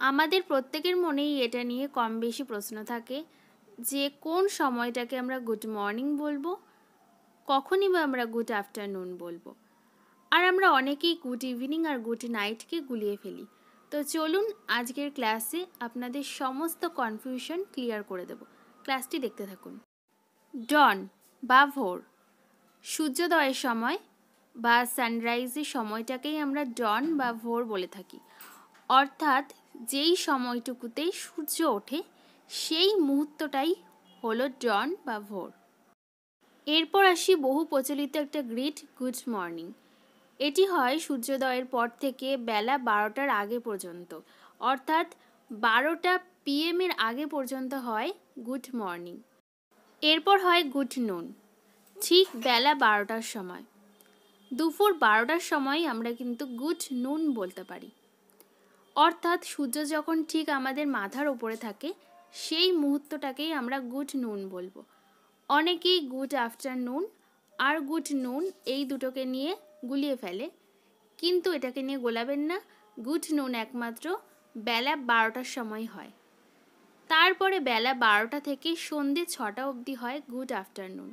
আমাদের প্রত্যেকের মনেই এটা নিয়ে কম বেশি প্রশ্ন থাকে যে কোন সময়টাকে আমরা গুড মর্নিং বলবো, কখনই বা আমরা গুড আফটারনুন বলবো। আর আমরা অনেকেই গুড ইভিনিং আর গুড নাইটকে গুলিয়ে ফেলি। তো চলুন আজকের ক্লাসে আপনাদের সমস্ত কনফিউশন ক্লিয়ার করে দেব। ক্লাসটি দেখতে থাকুন। ডন বা ভোর, সূর্যোদয়ের সময় বা সানরাইজের সময়টাকেই আমরা ডন বা ভোর বলে থাকি। অর্থাৎ যেই সময়টুকুতেই সূর্য ওঠে সেই মুহূর্তটাই হলো ডন বা ভোর। এরপর আসি বহু প্রচলিত একটা গ্রিট গুড মর্নিং। এটি হয় সূর্যোদয়ের পর থেকে বেলা 12টার আগে পর্যন্ত, অর্থাৎ 12টা PM এর আগে পর্যন্ত হয় গুড মর্নিং। এরপর হয় গুড নুন, ঠিক বেলা 12টার সময়। দুপুর 12টার সময় আমরা কিন্তু গুড নুন বলতে পারি। অর্থাৎ সূর্য যখন ঠিক আমাদের মাথার ওপরে থাকে সেই মুহূর্তটাকেই আমরা গুড নুন বলবো। অনেকেই গুড আফটারনুন আর গুড নুন এই দুটোকে নিয়ে গুলিয়ে ফেলে, কিন্তু এটাকে নিয়ে গোলাবেন না। গুড নুন একমাত্র বেলা 12টার সময় হয়। তারপরে বেলা 12টা থেকে সন্ধে 6টা অবধি হয় গুড আফটারনুন।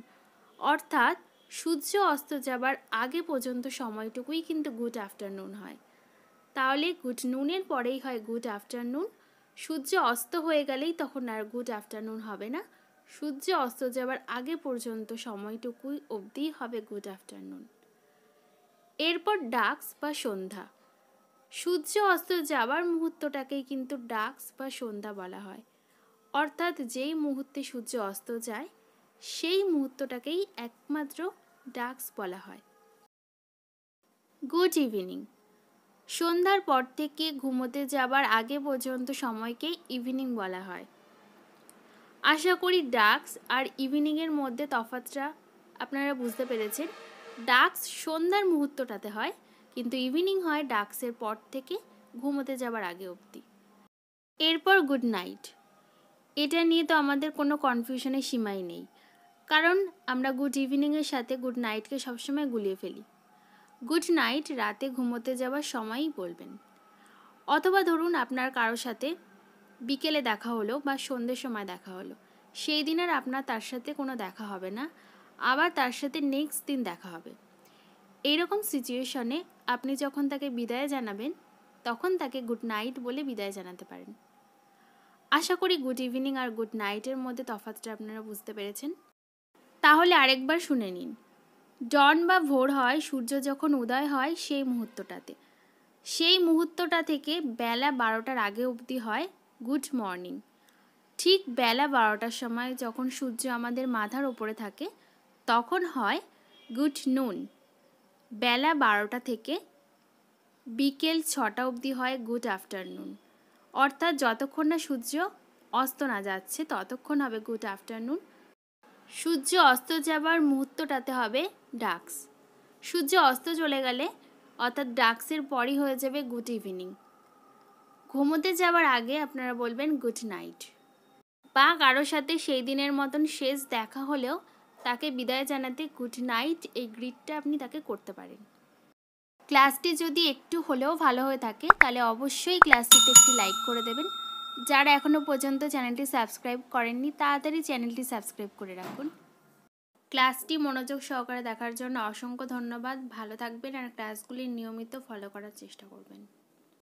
অর্থাৎ সূর্য অস্ত যাবার আগে পর্যন্ত সময়টুকুই কিন্তু গুড আফটারনুন হয়। তাহলে গুড নুনের পরেই হয় গুড আফটারনুন। সূর্য অস্ত হয়ে গেলেই তখন আর গুড আফটারনুন হবে না। সূর্য অস্ত যাবার আগে পর্যন্ত সময়টুকুই অবধি হবে গুড আফটারনুন। এরপর ডাস্ক বা সন্ধ্যা। সূর্য অস্ত যাবার মুহূর্তটাকেই কিন্তু ডাস্ক বা সন্ধ্যা বলা হয়। অর্থাৎ যেই মুহূর্তে সূর্য অস্ত যায় সেই মুহূর্তটাকেই একমাত্র ডাস্ক বলা হয়। গুড ইভিনিং, সন্ধ্যার পর থেকে ঘুমোতে যাবার আগে পর্যন্ত সময়কে ইভিনিং বলা হয়। আশা করি ডাস্ক আর ইভিনিংয়ের মধ্যে তফাৎটা আপনারা বুঝতে পেরেছেন। ডাস্ক সন্ধ্যার মুহূর্তটাতে হয়, কিন্তু ইভিনিং হয় ডাস্কের পর থেকে ঘুমোতে যাবার আগে অবধি। এরপর গুড নাইট। এটা নিয়ে তো আমাদের কোনো কনফিউশনের সীমাই নেই, কারণ আমরা গুড ইভিনিংয়ের সাথে গুড নাইটকে সবসময় গুলিয়ে ফেলি। গুড নাইট রাতে ঘুমোতে যাওয়ার সময়ই বলবেন। অথবা ধরুন আপনার কারোর সাথে বিকেলে দেখা হলো বা সন্ধ্যের সময় দেখা হলো, সেই দিন আর আপনার তার সাথে কোনো দেখা হবে না, আবার তার সাথে নেক্সট দিন দেখা হবে। এইরকম সিচুয়েশনে আপনি যখন তাকে বিদায় জানাবেন তখন তাকে গুড নাইট বলে বিদায় জানাতে পারেন। আশা করি গুড ইভিনিং আর গুড নাইটের মধ্যে তফাৎটা আপনারা বুঝতে পেরেছেন। তাহলে আরেকবার শুনে নিন। ডন বা ভোর হয় সূর্য যখন উদয় হয় সেই মুহূর্তটাতে। সেই মুহূর্তটা থেকে বেলা 12টার আগে অবধি হয় গুড মর্নিং। ঠিক বেলা 12টার সময় যখন সূর্য আমাদের মাথার ওপরে থাকে তখন হয় গুড নুন। বেলা 12টা থেকে বিকেল 6টা অবধি হয় গুড আফটারনুন। অর্থাৎ যতক্ষণ না সূর্য অস্ত না যাচ্ছে ততক্ষণ হবে গুড আফটারনুন। সূর্য অস্ত যাবার মুহূর্তটাতে হবে ডাস্ক। সূর্য অস্ত চলে গেলে অর্থাৎ ডাস্কের পরই হয়ে যাবে গুড ইভিনিং। ঘুমোতে যাওয়ার আগে আপনারা বলবেন গুড নাইট। বা কারোর সাথে সেই দিনের মতন শেষ দেখা হলেও তাকে বিদায় জানাতে গুড নাইট এই গ্রিটটা আপনি তাকে করতে পারেন। ক্লাসটি যদি একটু হলেও ভালো হয়ে থাকে তাহলে অবশ্যই ক্লাসটিতে একটি লাইক করে দেবেন। যারা এখনও পর্যন্ত চ্যানেলটি সাবস্ক্রাইব করেননি তাড়াতাড়ি চ্যানেলটি সাবস্ক্রাইব করে রাখুন। ক্লাসটি মনোযোগ সহকারে দেখার জন্য অসংখ্য ধন্যবাদ। ভালো থাকবেন আর ক্লাসগুলি নিয়মিত ফলো করার চেষ্টা করবেন।